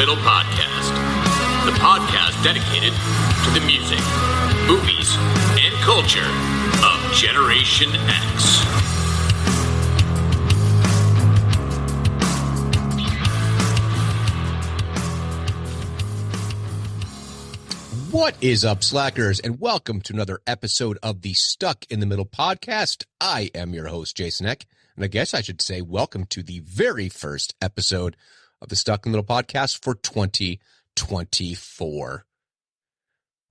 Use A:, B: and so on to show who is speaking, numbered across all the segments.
A: Middle Podcast, the podcast dedicated to the music, movies, and culture of Generation X.
B: What is up, slackers, and welcome to another episode of the Stuck in the Middle podcast. I am your host, Jason Eck, and I guess I should say welcome to the very first episode of the Stuck in the Middle podcast for 2024.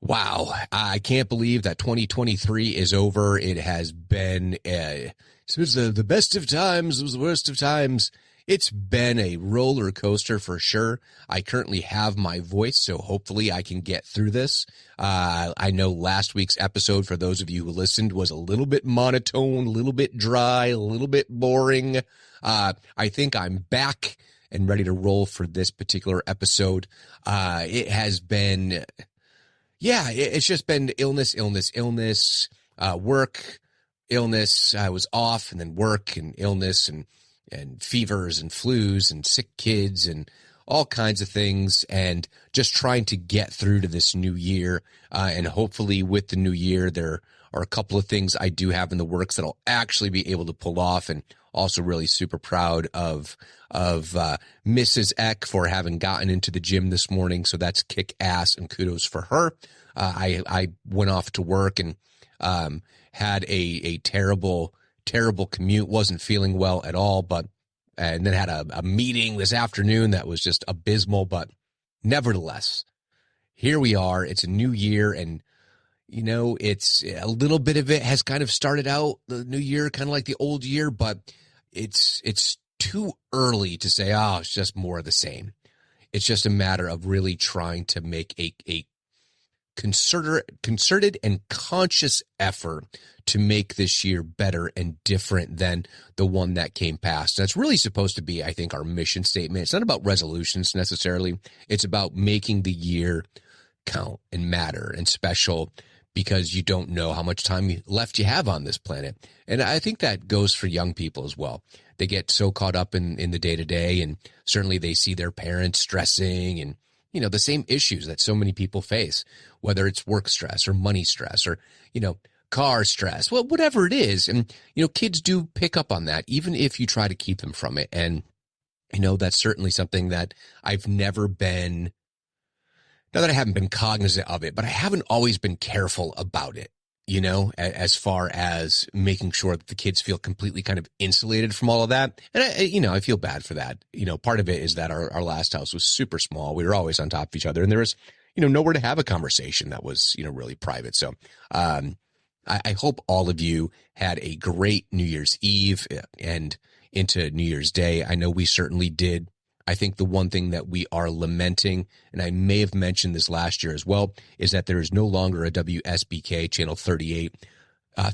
B: Wow, I can't believe that 2023 is over. It has been, it was the best of times, it was the worst of times. It's been a roller coaster for sure. I currently have my voice, so hopefully I can get through this. I know last week's episode, for those of you who listened, was a little bit monotone, a little bit dry, a little bit boring. I think I'm back and ready to roll for this particular episode. It has been, it's just been illness, work, illness. I was off, and then work and illness and fevers and flus and sick kids and all kinds of things, and just trying to get through to this new year. And hopefully with the new year, there are a couple of things I do have in the works that I'll actually be able to pull off, and also really super proud of Mrs. Eck for having gotten into the gym this morning. So that's kick ass, and kudos for her. I went off to work and had a terrible commute, wasn't feeling well at all, and then had a meeting this afternoon that was just abysmal. But nevertheless, here we are. It's a new year, and it's a little bit of it has kind of started out the new year, kind of like the old year, but it's too early to say, it's just more of the same. It's just a matter of really trying to make a concerted and conscious effort to make this year better and different than the one that came past. That's really supposed to be, I think, our mission statement. It's not about resolutions necessarily. It's about making the year count and matter and special, because you don't know how much time left you have on this planet. And I think that goes for young people as well. They get so caught up in the day-to-day, and certainly they see their parents stressing and the same issues that so many people face, whether it's work stress or money stress or, car stress, well, whatever it is. And, kids do pick up on that, even if you try to keep them from it. And, that's certainly something that I've never been, not that I haven't been cognizant of it, but I haven't always been careful about it, as far as making sure that the kids feel completely kind of insulated from all of that. And I feel bad for that. Part of it is that our last house was super small. We were always on top of each other, and there was, nowhere to have a conversation that was, really private. So, I hope all of you had a great New Year's Eve and into New Year's Day. I know we certainly did. I think the one thing that we are lamenting, and I may have mentioned this last year as well, is that there is no longer a WSBK Channel 38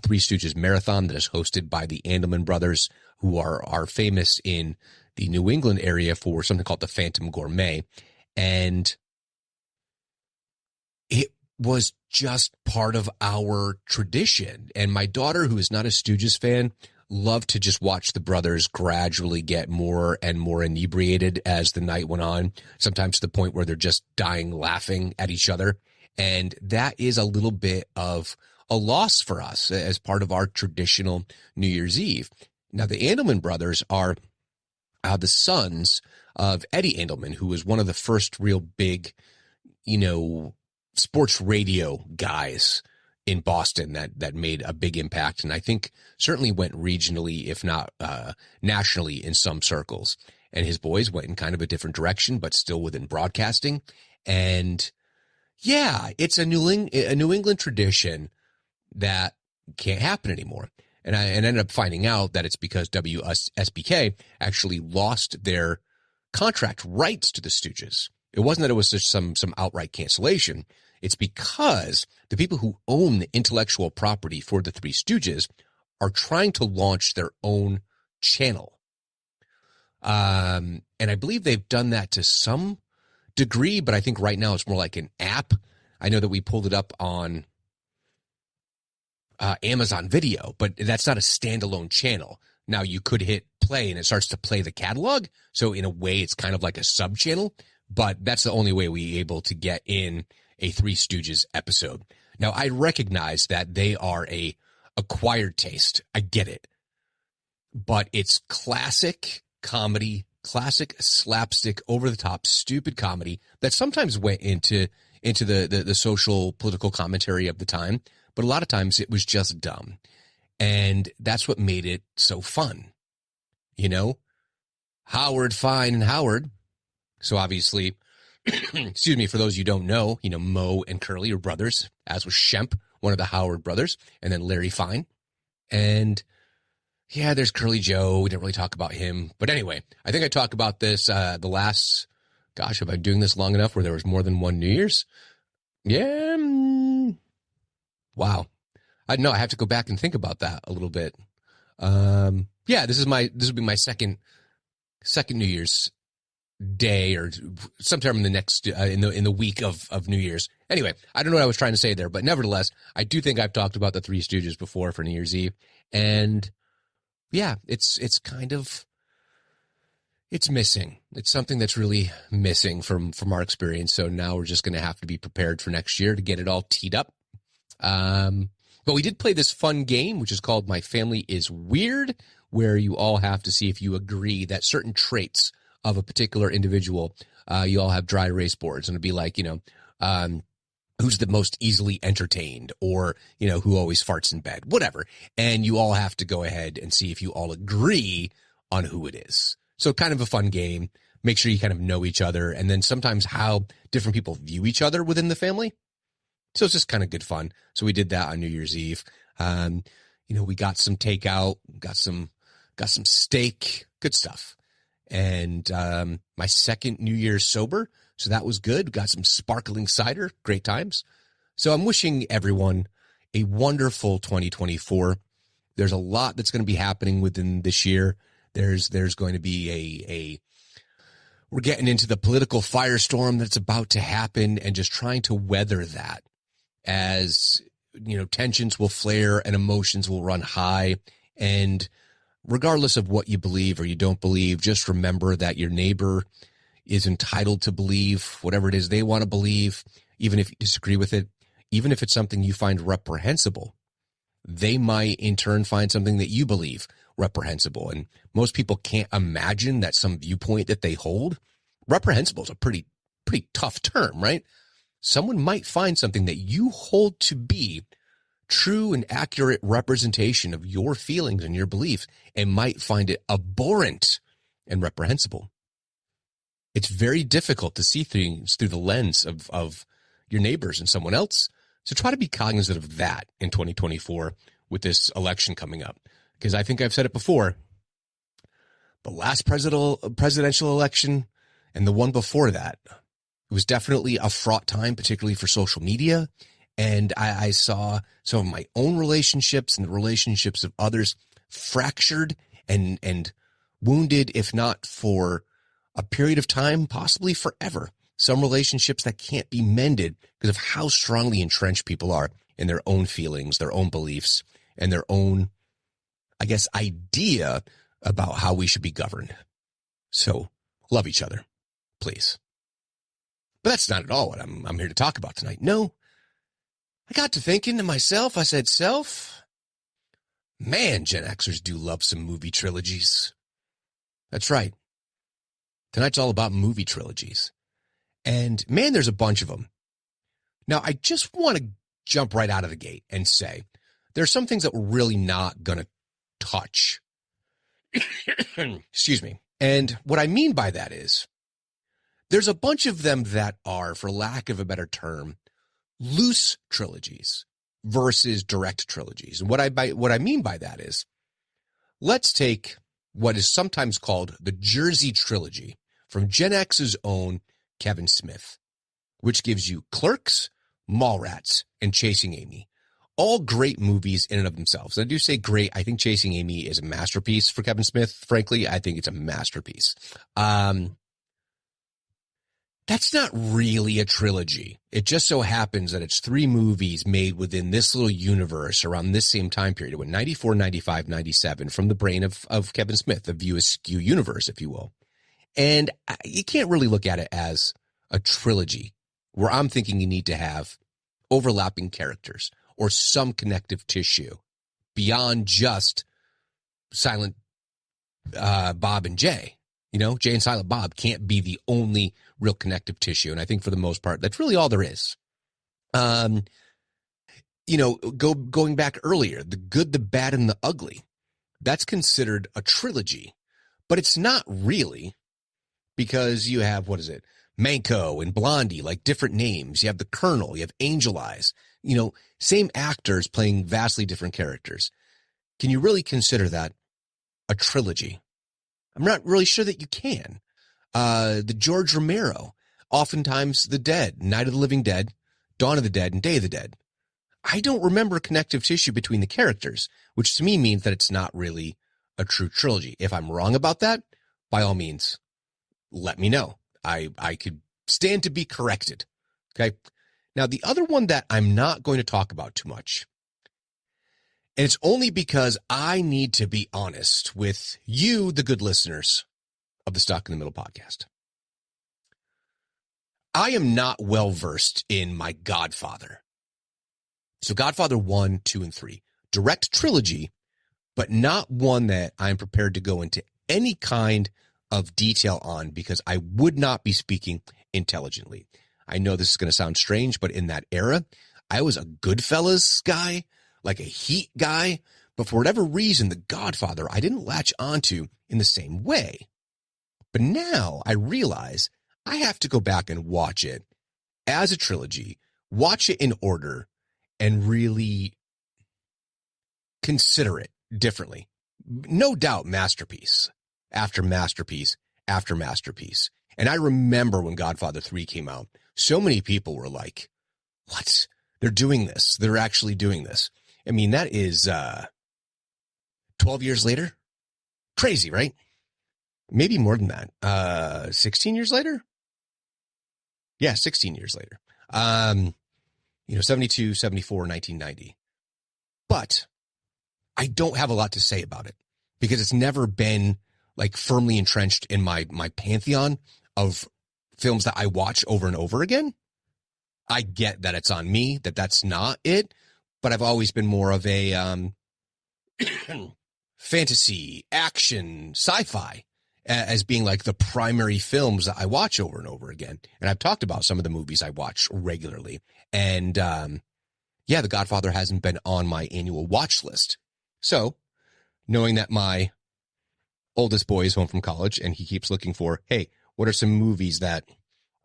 B: Three Stooges Marathon that is hosted by the Andelman brothers, who are famous in the New England area for something called the Phantom Gourmet. And it was just part of our tradition. And my daughter, who is not a Stooges fan, loved to just watch the brothers gradually get more and more inebriated as the night went on, sometimes to the point where they're just dying laughing at each other. And that is a little bit of a loss for us as part of our traditional New Year's Eve. Now, the Andelman brothers are the sons of Eddie Andelman, who was one of the first real big, sports radio guys in Boston that made a big impact, and I think certainly went regionally, if not nationally, in some circles. And his boys went in kind of a different direction, but still within broadcasting. And yeah, it's a New England tradition that can't happen anymore. And I ended up finding out that it's because WSBK actually lost their contract rights to the Stooges. It wasn't that it was just some outright cancellation. It's because the people who own the intellectual property for the Three Stooges are trying to launch their own channel. And I believe they've done that to some degree, but I think right now it's more like an app. I know that we pulled it up on Amazon Video, but that's not a standalone channel. Now you could hit play and it starts to play the catalog. So in a way, it's kind of like a sub channel, but that's the only way we able to get in a Three Stooges episode. Now, I recognize that they are a acquired taste. I get it. But it's classic comedy, classic slapstick, over-the-top, stupid comedy that sometimes went into the social, political commentary of the time, but a lot of times it was just dumb. And that's what made it so fun. You know? Howard, Fine, and Howard. So obviously, excuse me, for those you don't know, Moe and Curly are brothers, as was Shemp, one of the Howard brothers, and then Larry Fine. And yeah, there's Curly Joe. We didn't really talk about him. But anyway, I think I talked about this the last, gosh, have I been doing this long enough where there was more than one New Year's? Yeah. Wow. I don't know. I have to go back and think about that a little bit. Yeah, this will be my second New Year's day, or sometime in the next in the week of New Year's. Anyway, I don't know what I was trying to say there, but nevertheless, I do think I've talked about the Three Stooges before for New Year's Eve, and yeah, it's missing. It's something that's really missing from our experience. So now we're just going to have to be prepared for next year to get it all teed up. But we did play this fun game, which is called My Family is Weird, where you all have to see if you agree that certain traits of a particular individual, you all have dry erase boards, and it'd be like, who's the most easily entertained, or, who always farts in bed, whatever. And you all have to go ahead and see if you all agree on who it is. So kind of a fun game. Make sure you kind of know each other, and then sometimes how different people view each other within the family. So it's just kind of good fun. So we did that on New Year's Eve. We got some takeout, got some steak, good stuff. And my second New Year's sober, so that was good. Got some sparkling cider, great times. So I'm wishing everyone a wonderful 2024. There's a lot that's going to be happening within this year. There's going to be we're getting into the political firestorm that's about to happen, and just trying to weather that, as tensions will flare and emotions will run high. And regardless of what you believe or you don't believe, just remember that your neighbor is entitled to believe whatever it is they want to believe, even if you disagree with it, even if it's something you find reprehensible. They might in turn find something that you believe reprehensible. And most people can't imagine that some viewpoint that they hold, reprehensible is a pretty tough term, right? Someone might find something that you hold to be true and accurate representation of your feelings and your beliefs, and might find it abhorrent and reprehensible. It's very difficult to see things through the lens of your neighbors and someone else. So try to be cognizant of that in 2024 with this election coming up. Because I think I've said it before, the last presidential election and the one before that, it was definitely a fraught time, particularly for social media. And I saw some of my own relationships and the relationships of others fractured and wounded, if not for a period of time, possibly forever. Some relationships that can't be mended because of how strongly entrenched people are in their own feelings, their own beliefs, and their own, idea about how we should be governed. So love each other, please. But that's not at all what I'm here to talk about tonight. No, I got to thinking to myself, I said, man, Gen Xers do love some movie trilogies. That's right. Tonight's all about movie trilogies. And man, there's a bunch of them. Now, I just want to jump right out of the gate and say there's some things that we're really not going to touch. Excuse me. And what I mean by that is there's a bunch of them that are, for lack of a better term, loose trilogies versus direct trilogies. And what I mean by that is, let's take what is sometimes called the Jersey trilogy from Gen X's own Kevin Smith, which gives you Clerks, Mallrats, and Chasing Amy. All great movies in and of themselves. And I do say great. I think Chasing Amy is a masterpiece for Kevin Smith. Frankly, I think it's a masterpiece. That's not really a trilogy. It just so happens that it's 3 movies made within this little universe around this same time period. It went 94, 95, 97 from the brain of Kevin Smith, the View Askew universe, if you will. And you can't really look at it as a trilogy where I'm thinking you need to have overlapping characters or some connective tissue beyond just Silent Bob and Jay. You know, Jay and Silent Bob can't be the only real connective tissue. And I think for the most part, that's really all there is. Going back earlier, The Good, the Bad, and the Ugly, that's considered a trilogy, but it's not really, because you have, Manco and Blondie, like different names. You have the Colonel, you have Angel Eyes, same actors playing vastly different characters. Can you really consider that a trilogy? I'm not really sure that you can. The George Romero, oftentimes The Dead, Night of the Living Dead, Dawn of the Dead, and Day of the Dead. I don't remember connective tissue between the characters, which to me means that it's not really a true trilogy. If I'm wrong about that, by all means, let me know. I could stand to be corrected. Okay. Now, the other one that I'm not going to talk about too much, and it's only because I need to be honest with you, the good listeners of the Stuck in the Middle podcast. I am not well versed in my Godfather. So Godfather 1, 2, and 3, direct trilogy, but not one that I'm prepared to go into any kind of detail on because I would not be speaking intelligently. I know this is going to sound strange, but in that era, I was a Goodfellas guy, like a Heat guy, but for whatever reason, The Godfather, I didn't latch onto in the same way. But now I realize I have to go back and watch it as a trilogy, watch it in order, and really consider it differently. No doubt masterpiece after masterpiece after masterpiece. And I remember when Godfather 3 came out, so many people were like, what? They're doing this. They're actually doing this. I mean, that is 12 years later. Crazy, right? Maybe more than that. 16 years later? Yeah, 16 years later. 72, 74, 1990. But I don't have a lot to say about it because it's never been like firmly entrenched in my pantheon of films that I watch over and over again. I get that it's on me, that's not it, but I've always been more of a fantasy, action, sci-fi as being like the primary films that I watch over and over again. And I've talked about some of the movies I watch regularly. And The Godfather hasn't been on my annual watch list. So knowing that my oldest boy is home from college and he keeps looking for, hey, what are some movies that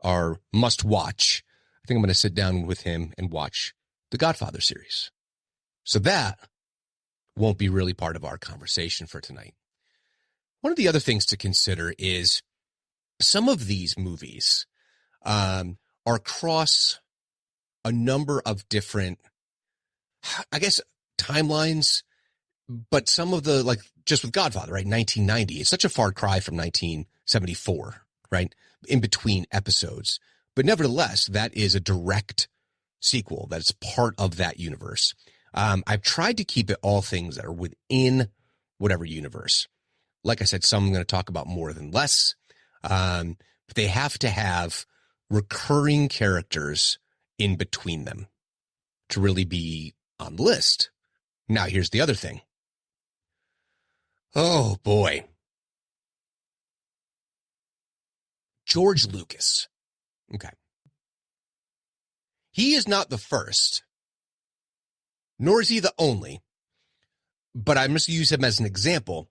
B: are must watch? I think I'm going to sit down with him and watch the Godfather series. So that won't be really part of our conversation for tonight. One of the other things to consider is some of these movies are across a number of different, I guess, timelines, but some of the, like, just with Godfather, right? 1990, it's such a far cry from 1974, right? In between episodes. But nevertheless, that is a direct sequel. That's part of that universe. I've tried to keep it all things that are within whatever universe. Like I said, some I'm going to talk about more than less. But they have to have recurring characters in between them to really be on the list. Now, here's the other thing. Oh, boy. George Lucas. Okay. He is not the first, nor is he the only, but I'm just going to use him as an example.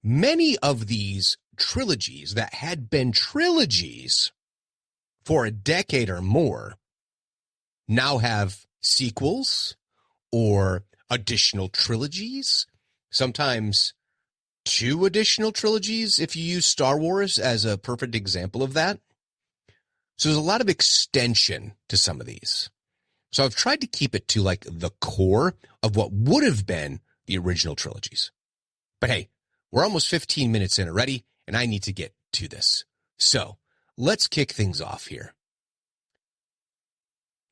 B: Many of these trilogies that had been trilogies for a decade or more now have sequels or additional trilogies, sometimes 2 additional trilogies if you use Star Wars as a perfect example of that. So there's a lot of extension to some of these. So I've tried to keep it to like the core of what would have been the original trilogies. But hey, we're almost 15 minutes in already, and I need to get to this. So let's kick things off here.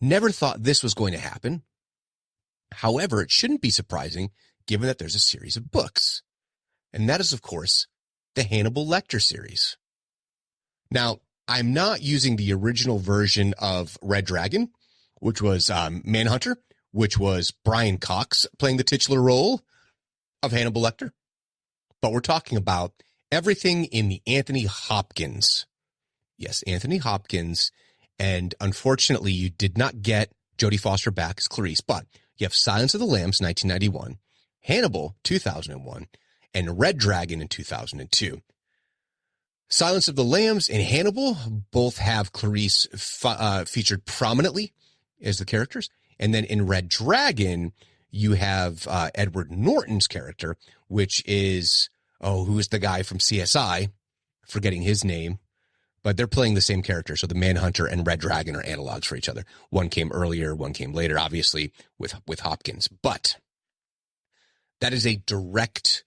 B: Never thought this was going to happen. However, it shouldn't be surprising given that there's a series of books. And that is, of course, the Hannibal Lecter series. Now, I'm not using the original version of Red Dragon, which was Manhunter, which was Brian Cox playing the titular role of Hannibal Lecter. But we're talking about everything in the Anthony Hopkins. Yes, Anthony Hopkins. And unfortunately, you did not get Jodie Foster back as Clarice, but you have Silence of the Lambs, 1991, Hannibal, 2001, and Red Dragon in 2002. Silence of the Lambs and Hannibal both have Clarice featured prominently as the characters. And then in Red Dragon, you have Edward Norton's character, which is, who is the guy from CSI? Forgetting his name. But they're playing the same character. So the Manhunter and Red Dragon are analogs for each other. One came earlier, one came later, obviously, with Hopkins. But that is a direct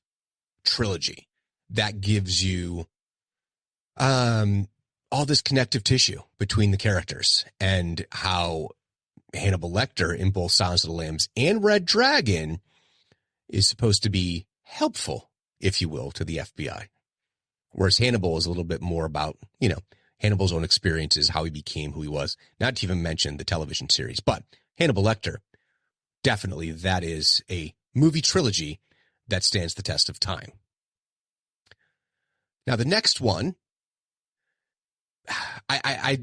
B: trilogy that gives you all this connective tissue between the characters, and how Hannibal Lecter in both Silence of the Lambs and Red Dragon is supposed to be helpful, if you will, to the FBI. Whereas Hannibal is a little bit more about, Hannibal's own experiences, how he became who he was, not to even mention the television series. But Hannibal Lecter, definitely that is a movie trilogy that stands the test of time. Now, the next one, I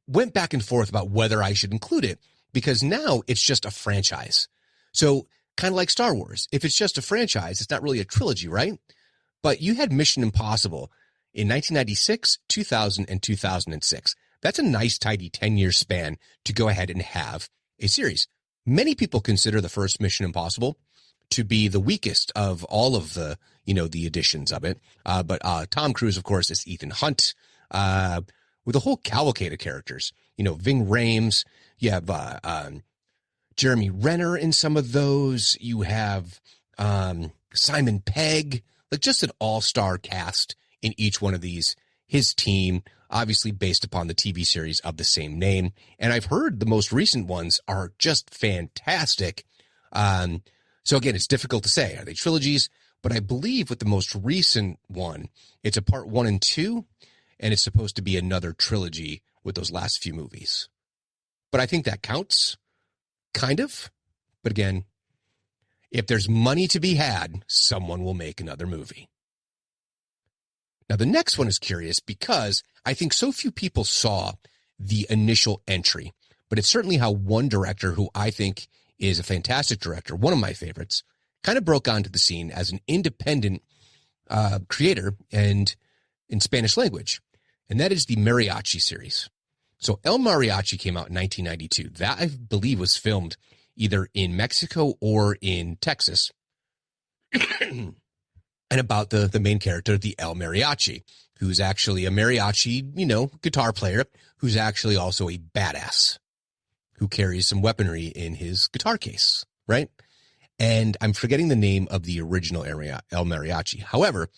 B: went back and forth about whether I should include it, because now it's just a franchise. So kind of like Star Wars. If it's just a franchise, it's not really a trilogy, right? But you had Mission Impossible in 1996, 2000, and 2006. That's a nice, tidy 10-year span to go ahead and have a series. Many people consider the first Mission Impossible to be the weakest of all of the, the editions of it. But Tom Cruise, of course, is Ethan Hunt, with a whole cavalcade of characters. Ving Rhames. You have Jeremy Renner in some of those. You have Simon Pegg. Like, just an all-star cast in each one of these. His team, obviously based upon the TV series of the same name. And I've heard the most recent ones are just fantastic. So again, it's difficult to say. Are they trilogies? But I believe with the most recent one, it's a part 1 and 2, and it's supposed to be another trilogy with those last few movies. But I think that counts, kind of. But again, if there's money to be had, someone will make another movie. Now, the next one is curious because I think so few people saw the initial entry, but it's certainly how one director, who I think is a fantastic director, one of my favorites, kind of broke onto the scene as an independent creator and in Spanish language, and that is the Mariachi series. So El Mariachi came out in 1992. That, I believe, was filmed either in Mexico or in Texas, and about the main character, the El Mariachi, who's actually a mariachi, guitar player, who's actually also a badass, who carries some weaponry in his guitar case, right? And I'm forgetting the name of the original El Mariachi. However,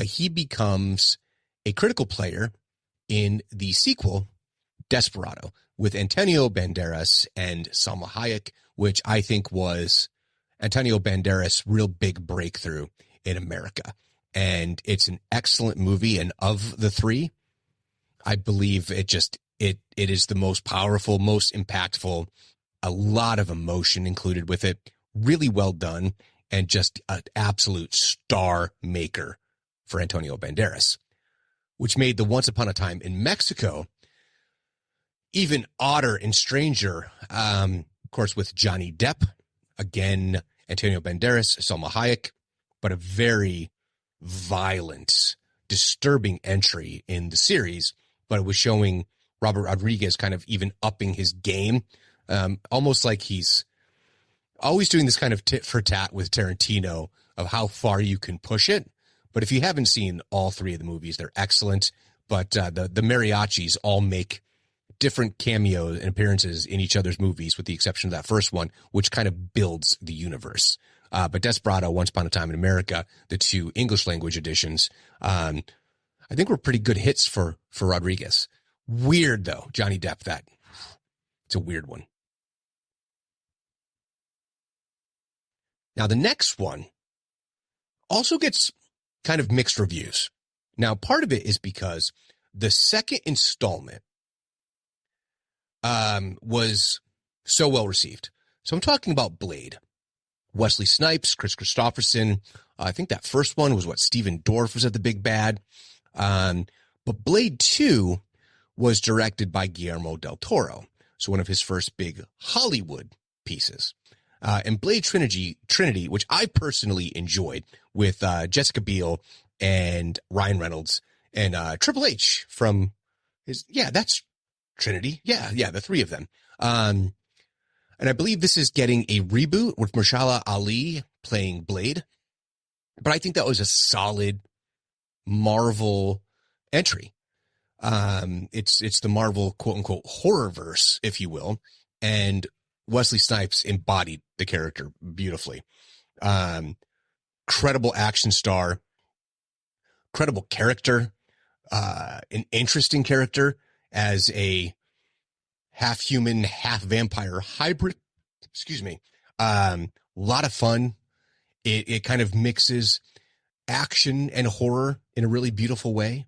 B: he becomes a critical player in the sequel, Desperado, with Antonio Banderas and Salma Hayek, which I think was Antonio Banderas' real big breakthrough in America. And it's an excellent movie. And of the three, I believe it is the most powerful, most impactful, a lot of emotion included with it. Really well done, and just an absolute star maker for Antonio Banderas, which made the Once Upon a Time in Mexico even odder and stranger. Of course, with Johnny Depp, again, Antonio Banderas, Salma Hayek, but a very violent, disturbing entry in the series. But it was showing Robert Rodriguez kind of even upping his game, almost like he's always doing this kind of tit for tat with Tarantino of how far you can push it. But if you haven't seen all three of the movies, they're excellent. But the mariachis all make different cameos and appearances in each other's movies, with the exception of that first one, which kind of builds the universe. But Desperado, Once Upon a Time in America, the two English language editions, I think were pretty good hits for Rodriguez. Weird, though, Johnny Depp, it's a weird one. Now, the next one also gets kind of mixed reviews. Now, part of it is because The second installment was so well received. So I'm talking about Blade. Wesley Snipes, Chris Christopherson. I think that first one was Stephen Dorff was at the big bad. But Blade 2 was directed by Guillermo del Toro. So one of his first big Hollywood pieces. And Blade Trinity, which I personally enjoyed with Jessica Biel and Ryan Reynolds and Triple H from that's Trinity. Yeah, the three of them. And I believe this is getting a reboot with Mahershala Ali playing Blade. But I think that was a solid Marvel entry. It's the Marvel quote unquote horrorverse, if you will. And Wesley Snipes embodied the character beautifully. Credible action star, credible character, an interesting character as a half human, half vampire hybrid. Excuse me. Lot of fun. It kind of mixes action and horror in a really beautiful way.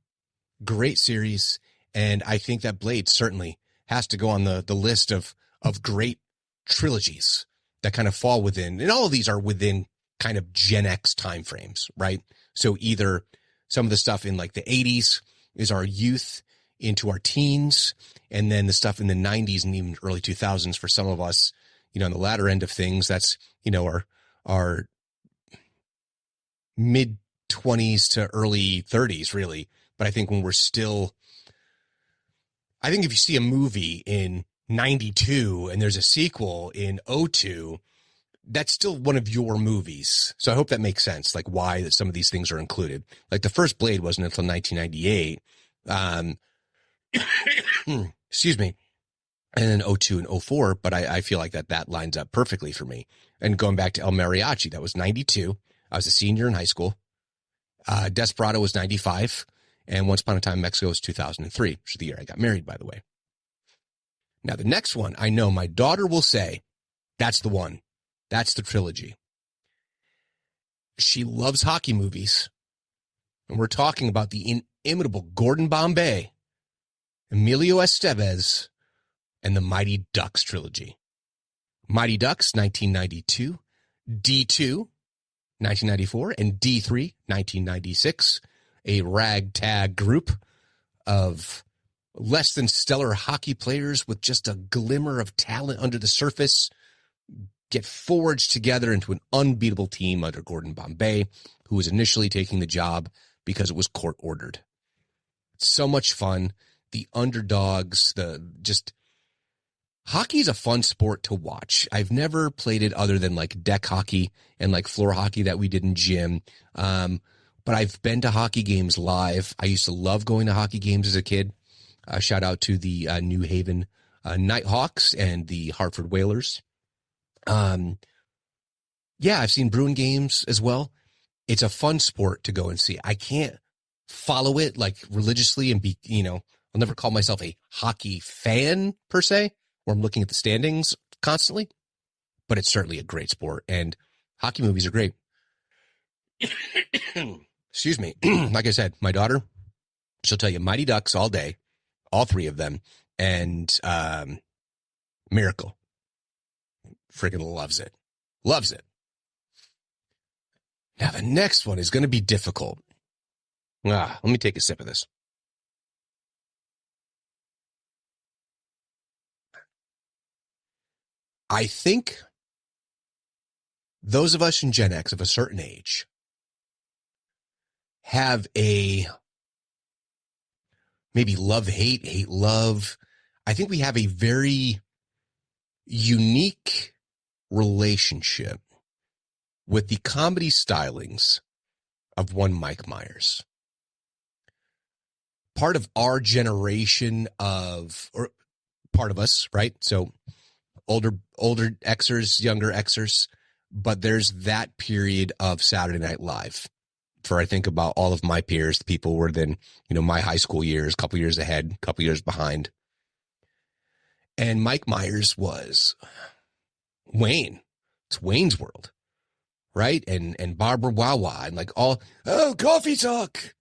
B: Great series. And I think that Blade certainly has to go on the list of great trilogies that kind of fall within, and all of these are within kind of Gen X timeframes, right? So either some of the stuff in like the 80s is our youth into our teens, and then the stuff in the 90s and even early 2000s for some of us, on the latter end of things, that's, our mid 20s to early 30s, really. But I think when we're still, I think if you see a movie in 92 and there's a sequel in 02, that's still one of your movies. So I hope that makes sense, like why that some of these things are included. Like the first Blade wasn't until 1998. Excuse me. And then 02 and 04, but I feel like that lines up perfectly for me. And going back to El Mariachi, that was 92. I was a senior in high school. Desperado was 95. And Once Upon a Time in Mexico was 2003, which is the year I got married, by the way. Now, the next one, I know my daughter will say, that's the one. That's the trilogy. She loves hockey movies. And we're talking about the inimitable Gordon Bombay, Emilio Estevez, and the Mighty Ducks trilogy. Mighty Ducks, 1992, D2, 1994, and D3, 1996. A ragtag group of less than stellar hockey players with just a glimmer of talent under the surface get forged together into an unbeatable team under Gordon Bombay, who was initially taking the job because it was court ordered. So much fun. The underdogs, hockey is a fun sport to watch. I've never played it other than like deck hockey and like floor hockey that we did in gym. But I've been to hockey games live. I used to love going to hockey games as a kid. Shout out to the New Haven Nighthawks and the Hartford Whalers. I've seen Bruin games as well. It's a fun sport to go and see. I can't follow it like religiously and be, I'll never call myself a hockey fan per se, where I'm looking at the standings constantly, but it's certainly a great sport and hockey movies are great. Excuse me. Like I said, my daughter, she'll tell you Mighty Ducks all day, all three of them, and Miracle. Freaking loves it. Loves it. Now, the next one is going to be difficult. Let me take a sip of this. I think those of us in Gen X of a certain age have a maybe love-hate, hate-love. I think we have a very unique relationship with the comedy stylings of one Mike Myers. Part of our generation or part of us, right? So older Xers, younger Xers, but there's that period of Saturday Night Live. For I think about all of my peers, the people were then, my high school years, a couple years ahead, a couple years behind. And Mike Myers was Wayne. It's Wayne's World, right? And Barbara Wawa and like all, coffee talk.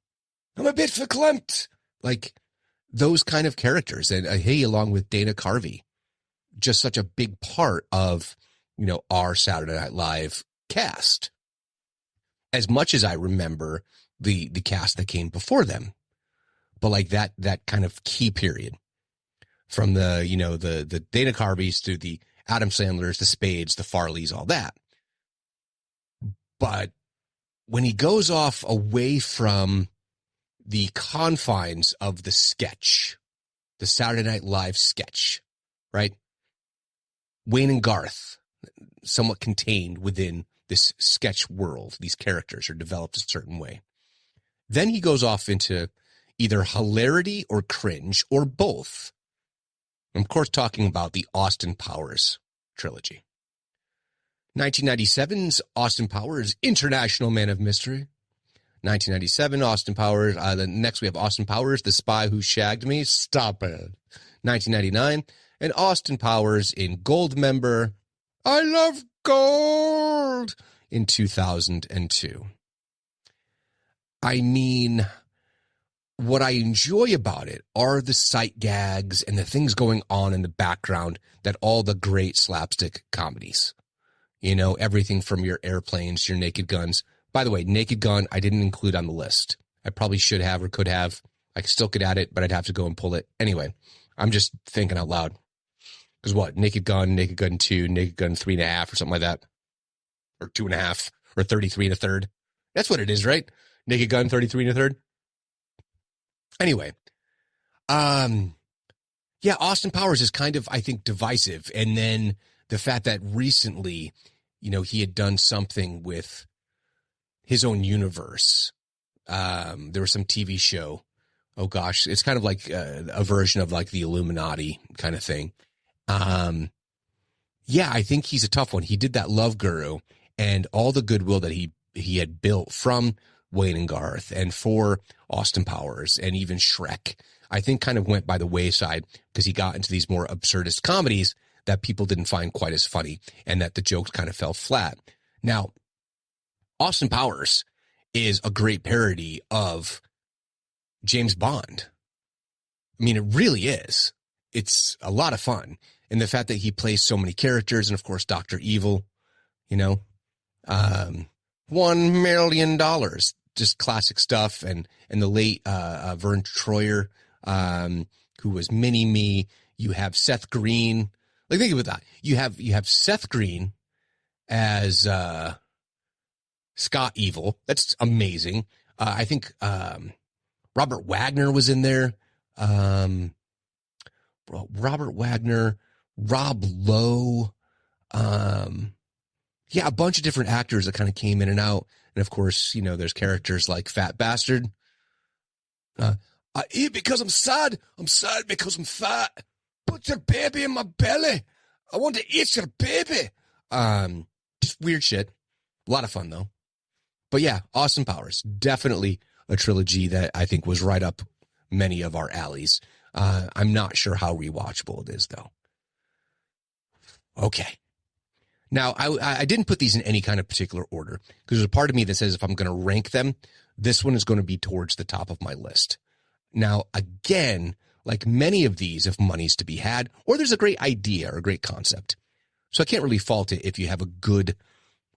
B: I'm a bit verklempt. Like those kind of characters. And hey, along with Dana Carvey, just such a big part of, our Saturday Night Live cast. As much as I remember the cast that came before them, but like that kind of key period from the Dana Carveys through the Adam Sandlers, the Spades, the Farleys, all that. But when he goes off away from the confines of the sketch, the Saturday Night Live sketch, right? Wayne and Garth, somewhat contained within this sketch world. These characters are developed a certain way. Then he goes off into either hilarity or cringe or both. I'm, of course, talking about the Austin Powers trilogy. 1997's Austin Powers, International Man of Mystery. 1997, Austin Powers. Next we have Austin Powers, The Spy Who Shagged Me. Stop it. 1999, and Austin Powers in Goldmember. I love gold. In 2002. I mean, what I enjoy about it are the sight gags and the things going on in the background that all the great slapstick comedies. Everything from your Airplanes, your Naked Guns. By the way, Naked Gun, I didn't include on the list. I probably should have or could have. I still could add it, but I'd have to go and pull it. Anyway, I'm just thinking out loud. Because what? Naked Gun 2, Naked Gun 3.5 or something like that. Or 2.5 or 33 1/3. That's what it is, right? Naked Gun 33 1/3. Anyway, yeah, Austin Powers is kind of, I think, divisive. And then the fact that recently, he had done something with his own universe. There was some TV show. Oh gosh, it's kind of like a version of like the Illuminati kind of thing. Yeah, I think he's a tough one. He did that Love Guru, and all the goodwill that he had built from Wayne and Garth and for Austin Powers and even Shrek, I think kind of went by the wayside because he got into these more absurdist comedies that people didn't find quite as funny and that the jokes kind of fell flat. Now, Austin Powers is a great parody of James Bond. I mean, it really is. It's a lot of fun. And the fact that he plays so many characters, and of course, Dr. Evil, $1 million, just classic stuff. And the late Vern Troyer, who was Mini-Me. You have Seth Green. Like, think about that. You have Seth Green as Scott Evil. That's amazing. I think Robert Wagner was in there. Robert Wagner, Rob Lowe. Yeah, a bunch of different actors that kind of came in and out. And of course, there's characters like Fat Bastard. I eat because I'm sad. I'm sad because I'm fat. Put your baby in my belly. I want to eat your baby. Just weird shit. A lot of fun, though. But yeah, Austin Powers. Definitely a trilogy that I think was right up many of our alleys. I'm not sure how rewatchable it is, though. Okay. Now, I didn't put these in any kind of particular order because there's a part of me that says if I'm going to rank them, this one is going to be towards the top of my list. Now, again, like many of these, if money's to be had, or there's a great idea or a great concept. So I can't really fault it if you have a good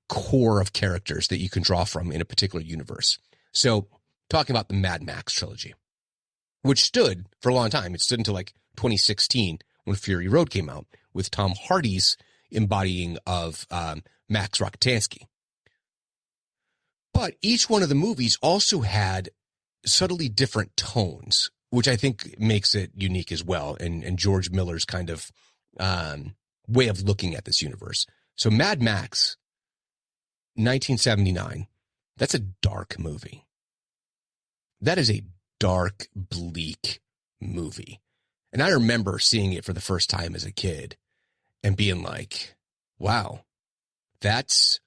B: core of characters that you can draw from in a particular universe. So talking about the Mad Max trilogy, which stood for a long time. It stood until like 2016 when Fury Road came out with Tom Hardy's embodying of Max Rokitansky. But each one of the movies also had subtly different tones, which I think makes it unique as well. And George Miller's kind of way of looking at this universe. So Mad Max, 1979, that's a dark movie. That is a dark, bleak movie. And I remember seeing it for the first time as a kid and being like, wow, that's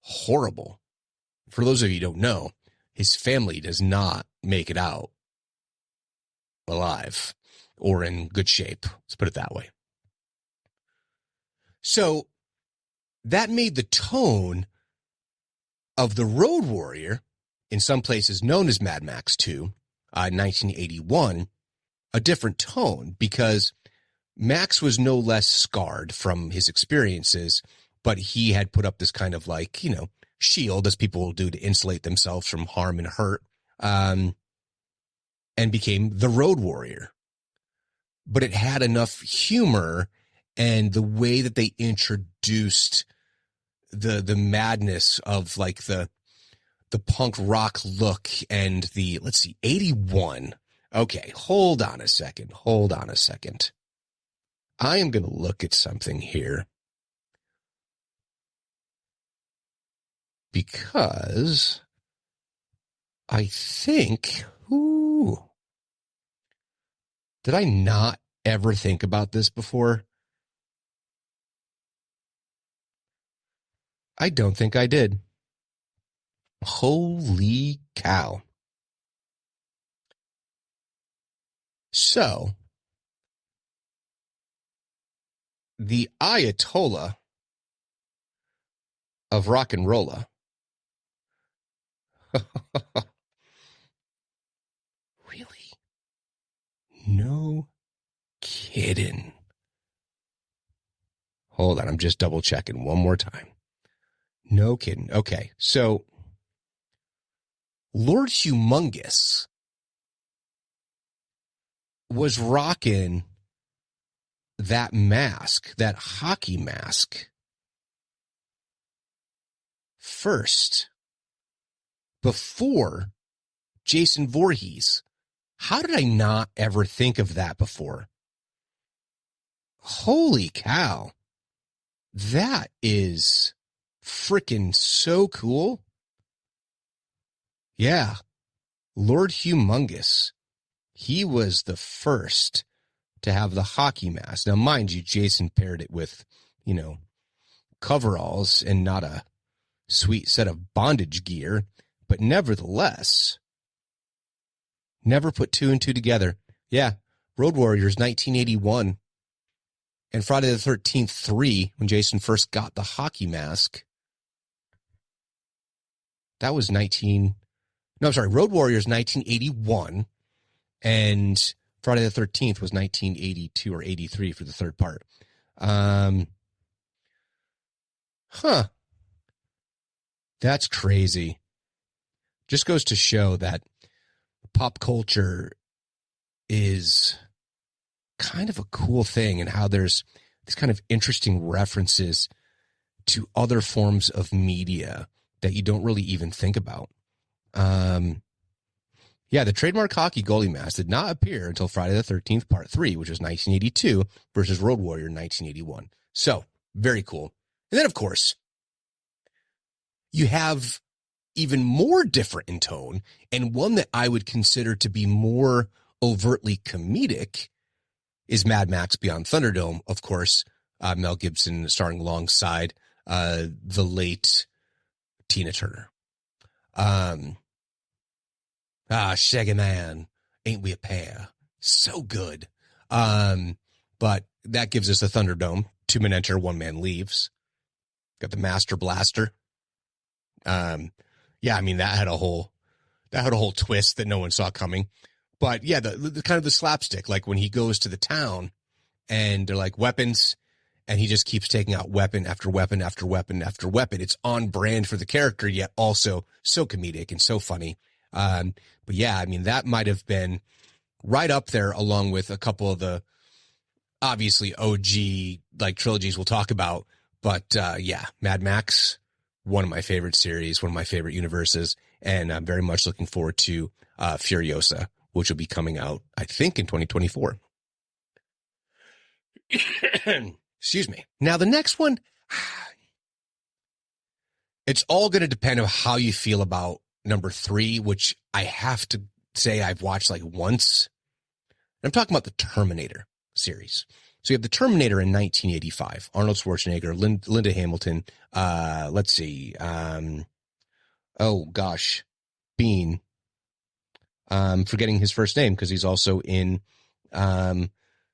B: horrible. For those of you who don't know, his family does not make it out alive or in good shape. Let's put it that way. So that made the tone of The Road Warrior, in some places known as Mad Max 2, 1981, a different tone because Max was no less scarred from his experiences, but he had put up this kind of like, shield, as people will do to insulate themselves from harm and hurt, and became the road warrior. But it had enough humor, and the way that they introduced the madness of like the punk rock look and the, let's see, 81. Okay, hold on a second. I am going to look at something here because I think, did I not ever think about this before? I don't think I did. Holy cow. So, the Ayatollah of rock and rolla. Really? No kidding. Hold on, I'm just double checking one more time. No kidding. Okay, so Lord Humongous was rocking that mask, that hockey mask, first, before Jason Voorhees. How did I not ever think of that before? Holy cow. That is freaking so cool. Yeah. Lord Humongous. He was the first to have the hockey mask. Now, mind you, Jason paired it with, coveralls and not a sweet set of bondage gear, but nevertheless, never put two and two together. Yeah, Road Warriors 1981 and Friday the 13th 3, when Jason first got the hockey mask. That was Road Warriors 1981 and Friday the 13th was 1982 or 83 for the third part. That's crazy. Just goes to show that pop culture is kind of a cool thing, and how there's these kind of interesting references to other forms of media that you don't really even think about. Yeah, the trademark hockey goalie mask did not appear until Friday the 13th Part 3, which was 1982, versus Road Warrior 1981. So, very cool. And then, of course, you have even more different in tone, and one that I would consider to be more overtly comedic is Mad Max Beyond Thunderdome, of course, Mel Gibson starring alongside the late Tina Turner. Shaggy Man, ain't we a pair? So good. But that gives us a Thunderdome. 2 men enter, 1 man leaves. Got the Master Blaster. Yeah, I mean, that had a whole twist that no one saw coming. But yeah, the kind of the slapstick, like when he goes to the town and they're like weapons, and he just keeps taking out weapon after weapon after weapon after weapon. It's on brand for the character, yet also so comedic and so funny. But yeah, I mean, that might have been right up there along with a couple of the obviously OG like trilogies we'll talk about. But yeah, Mad Max, one of my favorite series, one of my favorite universes. And I'm very much looking forward to Furiosa, which will be coming out, I think, in 2024. Excuse me. Now, the next one, it's all going to depend on how you feel about number 3, which I have to say I've watched like once. I'm talking about the Terminator series. So you have the Terminator in 1985, Arnold Schwarzenegger, Linda Hamilton. Let's see. Oh gosh, Bean. Forgetting his first name because he's also in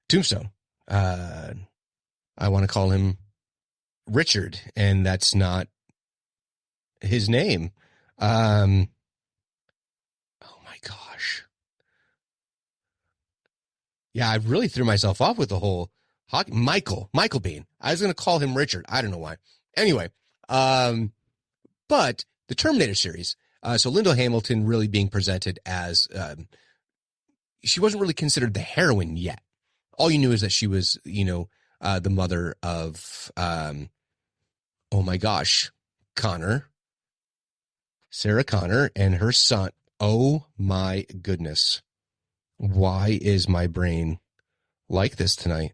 B: Tombstone. I want to call him Richard, and that's not his name. Oh my gosh. Yeah, I really threw myself off with the whole hockey. Michael Bean. I was going to call him Richard. I don't know why. Anyway, but the Terminator series. So Linda Hamilton really being presented as she wasn't really considered the heroine yet. All you knew is that she was, the mother of, oh my gosh, Sarah Connor, and her son. Oh my goodness. Why is my brain like this tonight?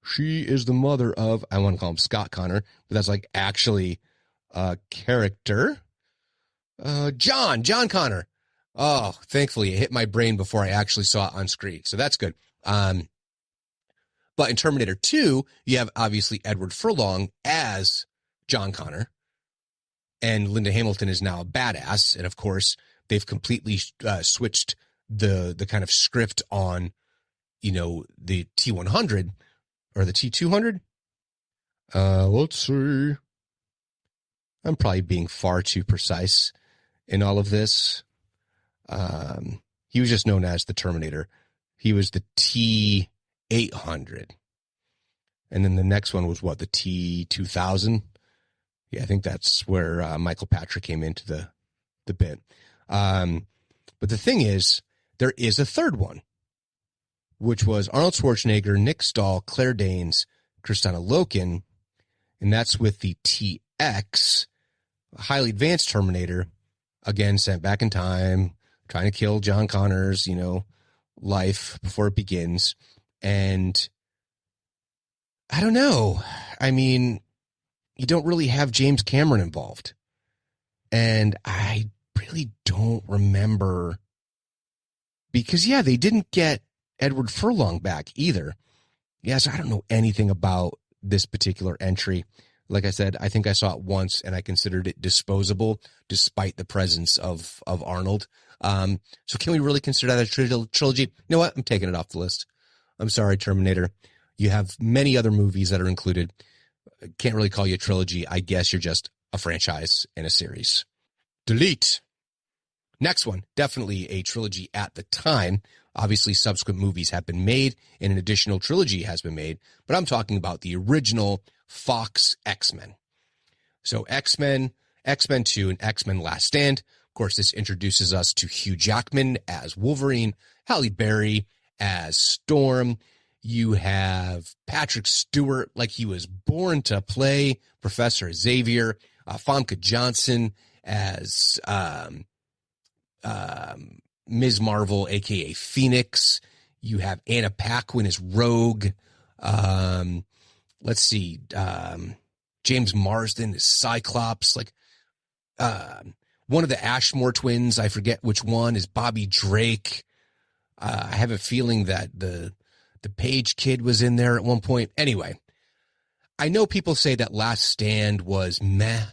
B: She is the mother of, I want to call him Scott Connor, but that's like actually a character. John Connor. Oh, thankfully it hit my brain before I actually saw it on screen. So that's good. But in Terminator 2, you have obviously Edward Furlong as John Connor, and Linda Hamilton is now a badass. And of course, they've completely switched the kind of script on, the T100 or the T200. Let's see. I'm probably being far too precise in all of this. He was just known as the Terminator. He was the T800. And then the next one was the T2000. Yeah, I think that's where Michael Patrick came into the bit. But the thing is, there is a third one, which was Arnold Schwarzenegger, Nick Stahl, Claire Danes, Kristanna Loken, and that's with the TX, highly advanced Terminator, again sent back in time, trying to kill John Connor's, life before it begins. And I don't know. I mean, you don't really have James Cameron involved. And I really don't remember, because, yeah, they didn't get Edward Furlong back either. Yeah, so I don't know anything about this particular entry. Like I said, I think I saw it once and I considered it disposable despite the presence of Arnold. So can we really consider that a trilogy? You know what? I'm taking it off the list. I'm sorry, Terminator. You have many other movies that are included. Can't really call you a trilogy. I guess you're just a franchise and a series. Delete. Next one, definitely a trilogy at the time. Obviously, subsequent movies have been made and an additional trilogy has been made, but I'm talking about the original Fox X-Men. So X-Men 2, and X-Men Last Stand. Of course, this introduces us to Hugh Jackman as Wolverine, Halle Berry as Storm. You have Patrick Stewart, like he was born to play Professor Xavier, Famke Johnson as Ms. Marvel, a.k.a. Phoenix. You have Anna Paquin as Rogue. Let's see. James Marsden is Cyclops. One of the Ashmore twins, I forget which one, is Bobby Drake. I have a feeling that the Page kid was in there at one point. Anyway, I know people say that Last Stand was meh,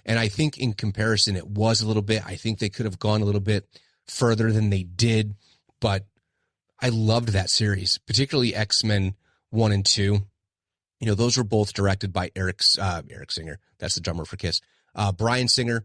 B: and I think in comparison it was a little bit. I think they could have gone a little bit further than they did, but I loved that series, particularly X-Men 1 and 2. Those were both directed by Eric Singer. That's the drummer for Kiss. Bryan Singer,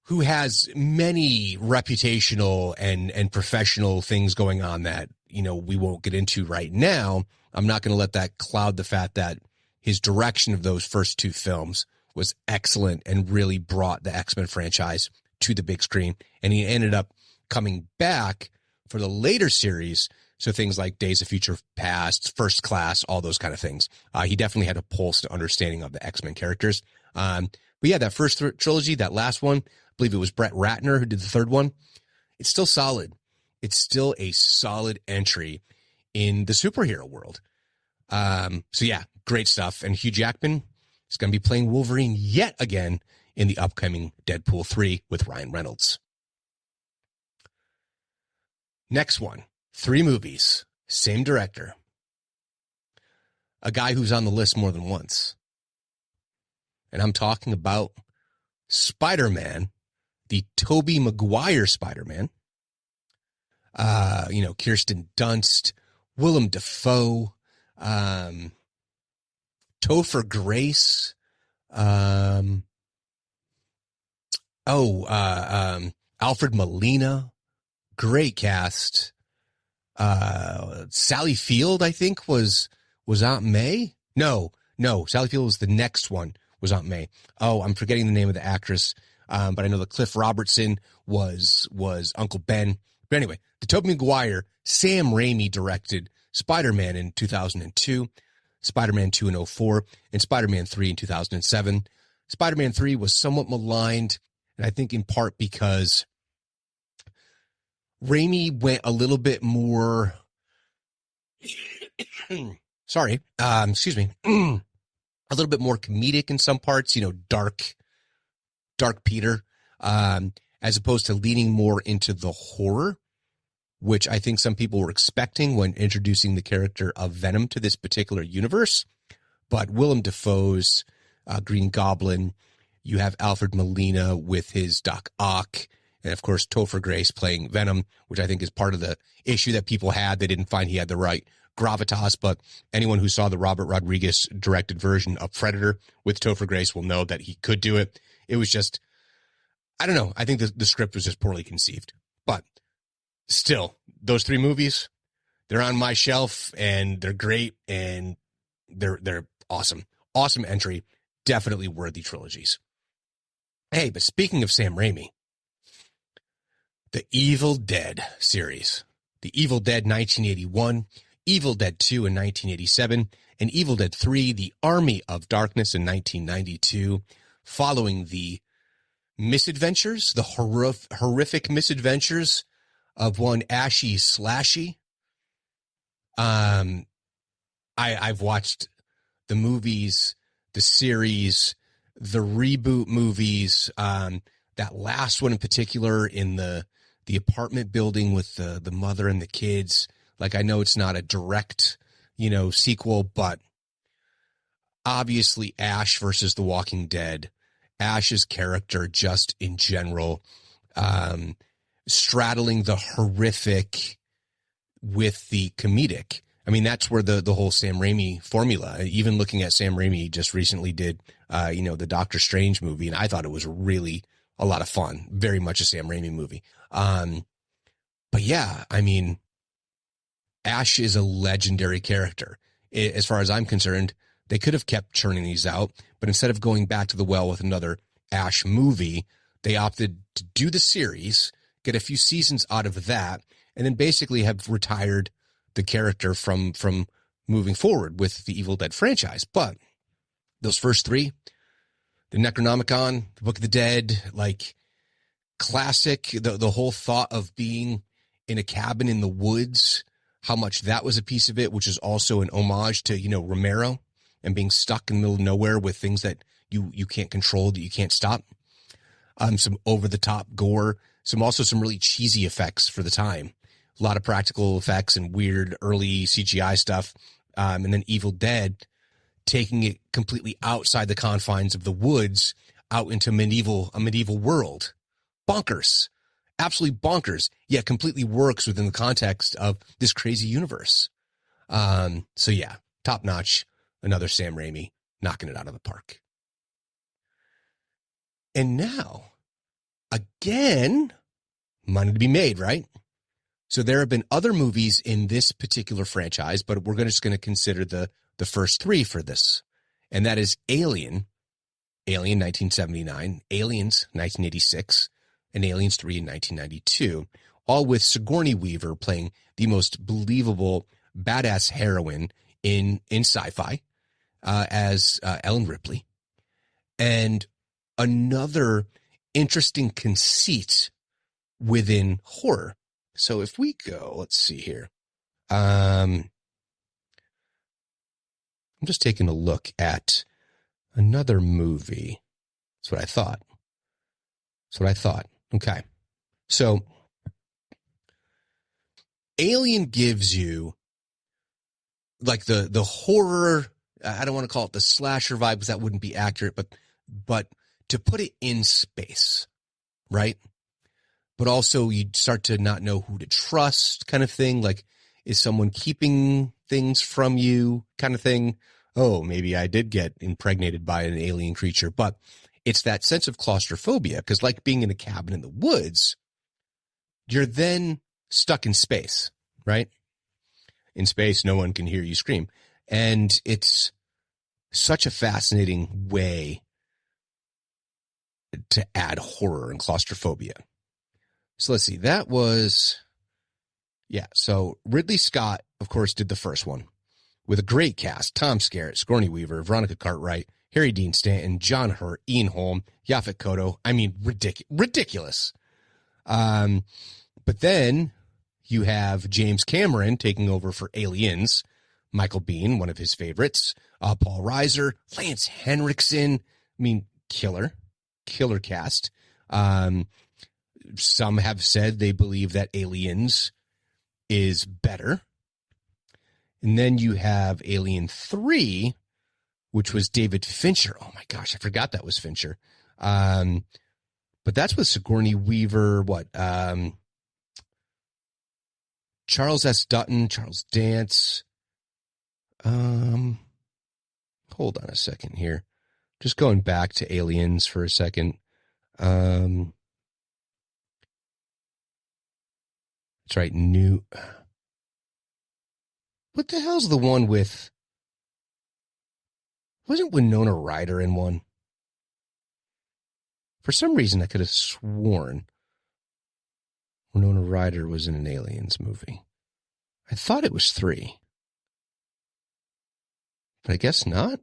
B: who has many reputational and professional things going on that, we won't get into right now. I'm not going to let that cloud the fact that his direction of those first two films was excellent and really brought the X-Men franchise to the big screen. And he ended up coming back for the later series. So things like Days of Future Past, First Class, all those kind of things. He definitely had a pulse to understanding of the X-Men characters. But yeah, that first trilogy, that last one, I believe it was Brett Ratner who did the third one. It's still solid. It's still a solid entry in the superhero world. So yeah, great stuff. And Hugh Jackman is going to be playing Wolverine yet again in the upcoming Deadpool 3 with Ryan Reynolds. Next one, 3 movies, same director. A guy who's on the list more than once. And I'm talking about Spider-Man, the Tobey Maguire Spider-Man. Kirsten Dunst, Willem Dafoe, Topher Grace, Alfred Molina, Great cast. Sally Field, I think, was Aunt May. No, Sally Field was the next one, was Aunt May. Oh, I'm forgetting the name of the actress. But I know that Cliff Robertson was Uncle Ben. But anyway, the Tobey Maguire, Sam Raimi directed Spider-Man in 2002, Spider-Man 2 in 2004, and Spider-Man 3 in 2007. Spider-Man 3 was somewhat maligned, and I think in part because Raimi went a little bit more, excuse me, a little bit more comedic in some parts, dark Peter, as opposed to leaning more into the horror, which I think some people were expecting when introducing the character of Venom to this particular universe. But Willem Dafoe's Green Goblin, you have Alfred Molina with his Doc Ock, and of course Topher Grace playing Venom, which I think is part of the issue that people had. They didn't find he had the right gravitas, but anyone who saw the Robert Rodriguez directed version of Predator with Topher Grace will know that he could do it. It was just, I don't know. I think the script was just poorly conceived. But still, those three movies, they're on my shelf, and they're great, and they're awesome. Awesome entry. Definitely worthy trilogies. Hey, but speaking of Sam Raimi, the Evil Dead series. The Evil Dead 1981, Evil Dead 2 in 1987, and Evil Dead 3, The Army of Darkness in 1992, following the misadventures, the horrific misadventures of one Ashy Slashy. I've watched the movies, the series, the reboot movies, that last one in particular in the apartment building with the mother and the kids. Like, I know it's not a direct, sequel, but obviously Ash versus The Walking Dead, Ash's character just in general, straddling the horrific with the comedic. I mean, that's where the whole Sam Raimi formula, even looking at Sam Raimi just recently did, the Doctor Strange movie, and I thought it was really a lot of fun. Very much a Sam Raimi movie. But yeah, I mean, Ash is a legendary character. As far as I'm concerned, they could have kept churning these out, but instead of going back to the well with another Ash movie, they opted to do the series, get a few seasons out of that, and then basically have retired the character from moving forward with the Evil Dead franchise. But those first three, the Necronomicon, the Book of the Dead, like classic, the whole thought of being in a cabin in the woods, how much that was a piece of it, which is also an homage to, Romero and being stuck in the middle of nowhere with things that you can't control, that you can't stop. Some over-the-top gore, some really cheesy effects for the time. A lot of practical effects and weird early CGI stuff. And then Evil Dead taking it completely outside the confines of the woods out into a medieval world. Bonkers. Absolutely bonkers. Yet completely works within the context of this crazy universe. So yeah, top notch. Another Sam Raimi knocking it out of the park. And now, again, money to be made, right? So there have been other movies in this particular franchise, but we're just going to consider the first three for this. And that is Alien 1979, Aliens 1986, and Aliens 3 in 1992, all with Sigourney Weaver playing the most believable badass heroine in sci-fi as Ellen Ripley. And another interesting conceit within horror. So if we go, let's see here. I'm just taking a look at another movie. That's what I thought. Okay. So Alien gives you like the horror, I don't want to call it the slasher vibe because that wouldn't be accurate, but to put it in space, right? But also you'd start to not know who to trust kind of thing. Like, is someone keeping things from you kind of thing? Oh, maybe I did get impregnated by an alien creature. But it's that sense of claustrophobia because, like being in a cabin in the woods, you're then stuck in space, right? In space, no one can hear you scream. And it's such a fascinating way to add horror and claustrophobia. So let's see. That was, so Ridley Scott, of course, did the first one with a great cast. Tom Skerritt, Sigourney Weaver, Veronica Cartwright, Harry Dean Stanton, John Hurt, Ian Holm, Yaphet Kotto. I mean, ridiculous. But then you have James Cameron taking over for Aliens, Michael Biehn, one of his favorites, Paul Reiser, Lance Henriksen. I mean, killer cast. Some have said they believe that Aliens is better. And then you have Alien 3, which was David Fincher. Oh my gosh, I forgot that was Fincher. But that's with Sigourney Weaver, Charles S. Dutton, Charles Dance. Hold on a second here. Just going back to Aliens for a second. That's right. What the hell's the one with? Wasn't Winona Ryder in one? For some reason, I could have sworn Winona Ryder was in an Aliens movie. I thought it was 3. But I guess not.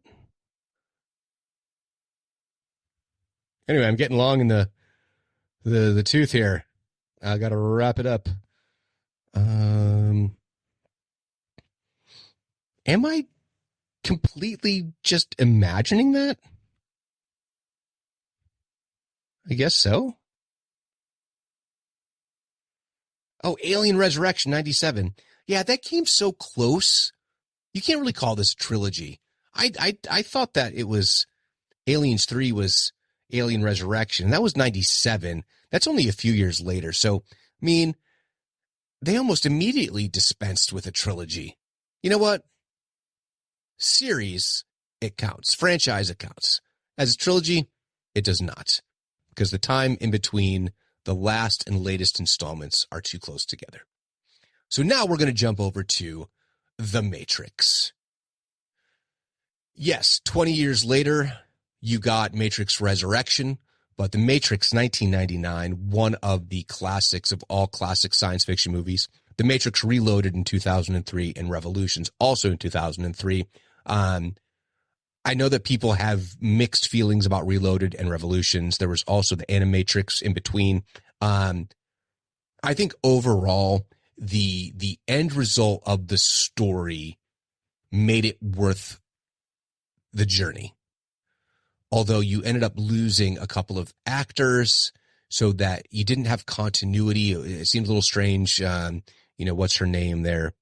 B: Anyway, I'm getting long in the tooth here. I got to wrap it up. Am I completely just imagining that? I guess so. Oh, Alien Resurrection 97. Yeah, that came so close. You can't really call this a trilogy. I thought that it was Aliens 3 was Alien Resurrection. That was 97. That's only a few years later. So, I mean, they almost immediately dispensed with a trilogy. You know what? Series, it counts. Franchise, it counts. As a trilogy, it does not. Because the time in between the last and latest installments are too close together. So now we're going to jump over to The Matrix. Yes, 20 years later, you got Matrix Resurrection, but The Matrix 1999, one of the classics of all classic science fiction movies. The Matrix Reloaded in 2003 and Revolutions also in 2003. I know that people have mixed feelings about Reloaded and Revolutions. There was also the Animatrix in between. I think overall, the end result of the story made it worth the journey. Although you ended up losing a couple of actors so that you didn't have continuity. It seems a little strange. What's her name there?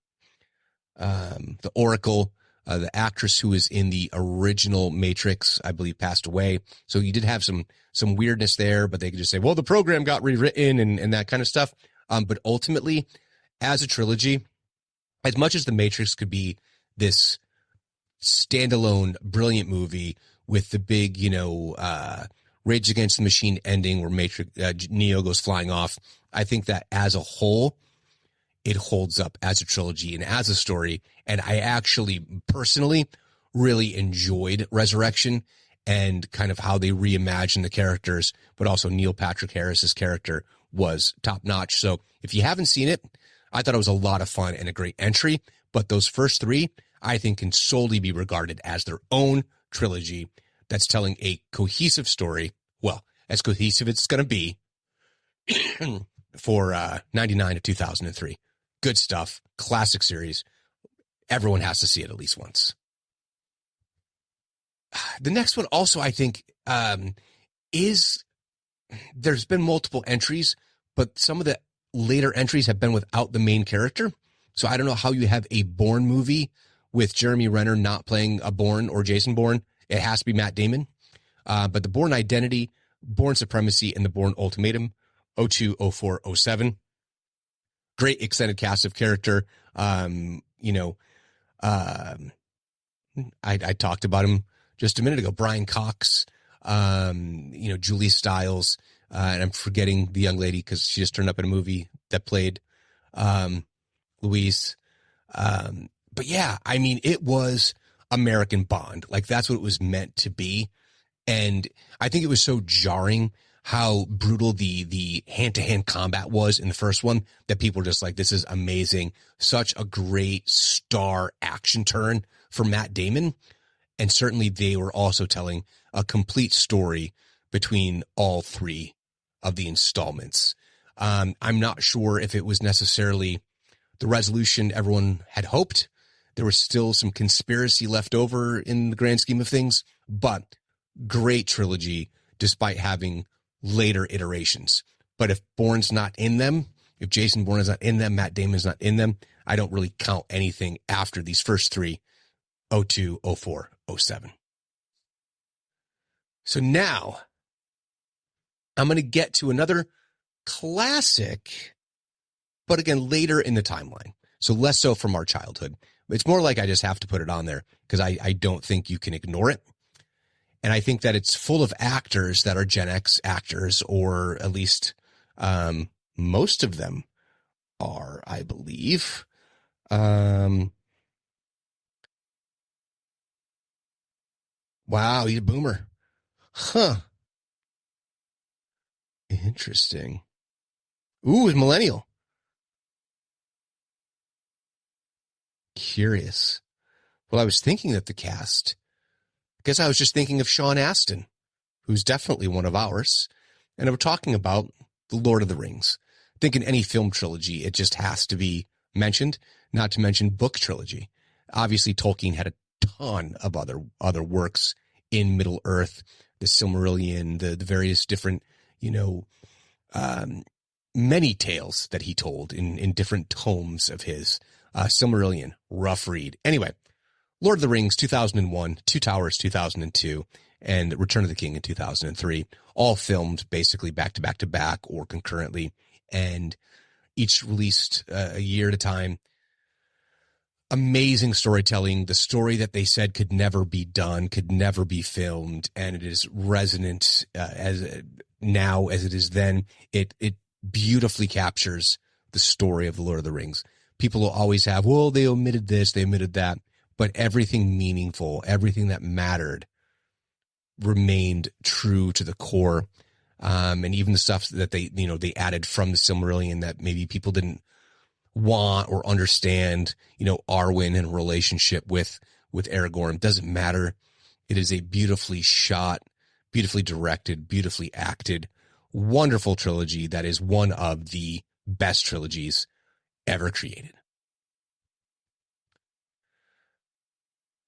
B: The Oracle, the actress who was in the original Matrix, I believe, passed away. So you did have some weirdness there, but they could just say, well, the program got rewritten and that kind of stuff. But ultimately, as a trilogy, as much as The Matrix could be this standalone, brilliant movie with the big, Rage Against the Machine ending where Neo goes flying off, I think that as a whole, it holds up as a trilogy and as a story. And I actually personally really enjoyed Resurrection and kind of how they reimagined the characters, but also Neil Patrick Harris's character was top notch. So if you haven't seen it, I thought it was a lot of fun and a great entry. But those first 3, I think, can solely be regarded as their own trilogy that's telling a cohesive story. Well, as cohesive as it's going to be for 99 to 2003. Good stuff. Classic series. Everyone has to see it at least once. The next one also, I think, is there's been multiple entries, but some of the later entries have been without the main character. So I don't know how you have a Bourne movie with Jeremy Renner not playing a Bourne or Jason Bourne. It has to be Matt Damon. But the Bourne Identity, Bourne Supremacy, and the Bourne Ultimatum, 02, 04, 07. Great extended cast of character. I talked about him just a minute ago. Brian Cox, Julie Stiles, and I'm forgetting the young lady because she just turned up in a movie that played Luis. But yeah, I mean, it was American Bond. Like, that's what it was meant to be. And I think it was so jarring how brutal the hand-to-hand combat was in the first one that people were just like, this is amazing. Such a great star action turn for Matt Damon. And certainly they were also telling a complete story between all three of the installments. I'm not sure if it was necessarily the resolution everyone had hoped. There was still some conspiracy left over in the grand scheme of things, but great trilogy despite having later iterations. But if Bourne's not in them, if Jason Bourne is not in them, Matt Damon's not in them, I don't really count anything after these first three, 02, 04, 07. So now I'm going to get to another classic, but again, later in the timeline. So less so from our childhood. It's more like I just have to put it on there because I don't think you can ignore it. And I think that it's full of actors that are Gen X actors, or at least most of them are, I believe. Wow, he's a boomer. Huh. Interesting. Ooh, he's millennial. Curious. Well, I was thinking that the cast, I guess I was just thinking of Sean Astin, who's definitely one of ours. And we're talking about The Lord of the Rings. I think in any film trilogy, it just has to be mentioned, not to mention book trilogy. Obviously, Tolkien had a ton of other works in Middle-earth, the Silmarillion, the various different, many tales that he told in different tomes of his. Silmarillion, rough read. Anyway, Lord of the Rings, 2001, Two Towers, 2002, and Return of the King in 2003, all filmed basically back to back to back or concurrently, and each released a year at a time. Amazing storytelling, the story that they said could never be done, could never be filmed, and it is resonant as now as it is then. It beautifully captures the story of the Lord of the Rings. People will always have, well, they omitted this, they omitted that, but everything meaningful, everything that mattered remained true to the core. And even the stuff that they added from the Silmarillion that maybe people didn't want or understand, Arwen and relationship with Aragorn, doesn't matter. It is a beautifully shot, beautifully directed, beautifully acted, wonderful trilogy that is one of the best trilogies ever created.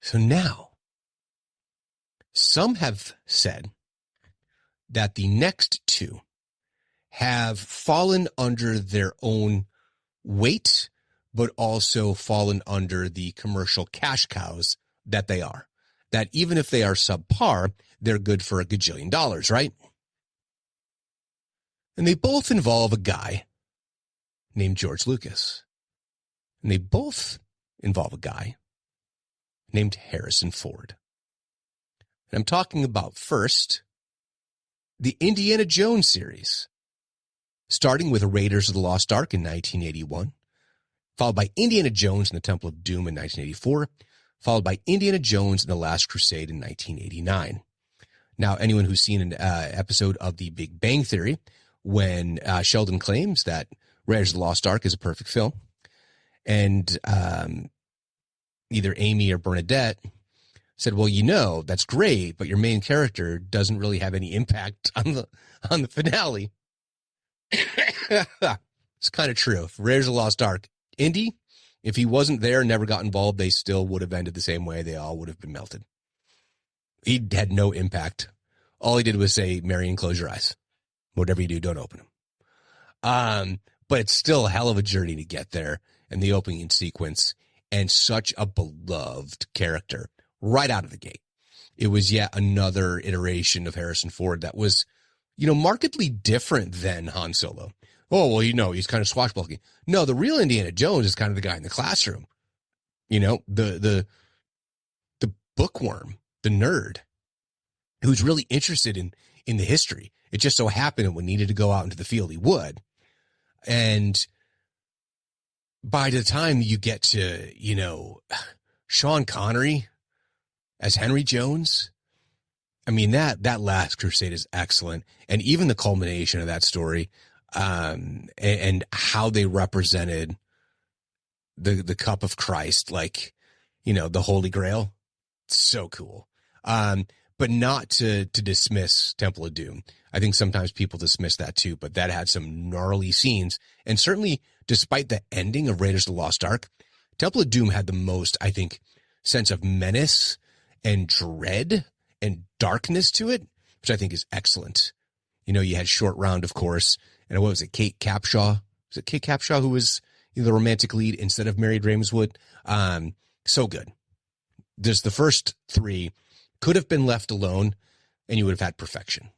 B: So now, some have said that the next two have fallen under their own weight, but also fallen under the commercial cash cows that they are. That even if they are subpar, they're good for $1 gajillion, right? And they both involve a guy named George Lucas. And they both involve a guy named Harrison Ford. And I'm talking about first, the Indiana Jones series, starting with Raiders of the Lost Ark in 1981, followed by Indiana Jones and the Temple of Doom in 1984, followed by Indiana Jones and the Last Crusade in 1989. Now, anyone who's seen an episode of The Big Bang Theory, when Sheldon claims that Raiders of the Lost Ark is a perfect film, and either Amy or Bernadette said, well, that's great, but your main character doesn't really have any impact on the finale. It's kind of true. Raiders of the Lost Ark, Indy, if he wasn't there, never got involved, they still would have ended the same way. They all would have been melted. He had no impact. All he did was say, Marion, close your eyes. Whatever you do, don't open them. But it's still a hell of a journey to get there, and the opening sequence, and such a beloved character right out of the gate. It was yet another iteration of Harrison Ford that was, markedly different than Han Solo. Oh, well, he's kind of swashbuckling. No, the real Indiana Jones is kind of the guy in the classroom. The bookworm, the nerd, who's really interested in the history. It just so happened when he needed to go out into the field, he would. And by the time you get to, Sean Connery as Henry Jones, I mean, that Last Crusade is excellent. And even the culmination of that story, and how they represented the cup of Christ, like, the Holy Grail. So cool. But not to dismiss Temple of Doom. I think sometimes people dismiss that too, but that had some gnarly scenes. And certainly, despite the ending of Raiders of the Lost Ark, Temple of Doom had the most, I think, sense of menace and dread and darkness to it, which I think is excellent. You had Short Round, of course, and what was it, Kate Capshaw? Was it Kate Capshaw who was the romantic lead instead of Mary Ravenswood? So good. There's the first three could have been left alone, and you would have had perfection.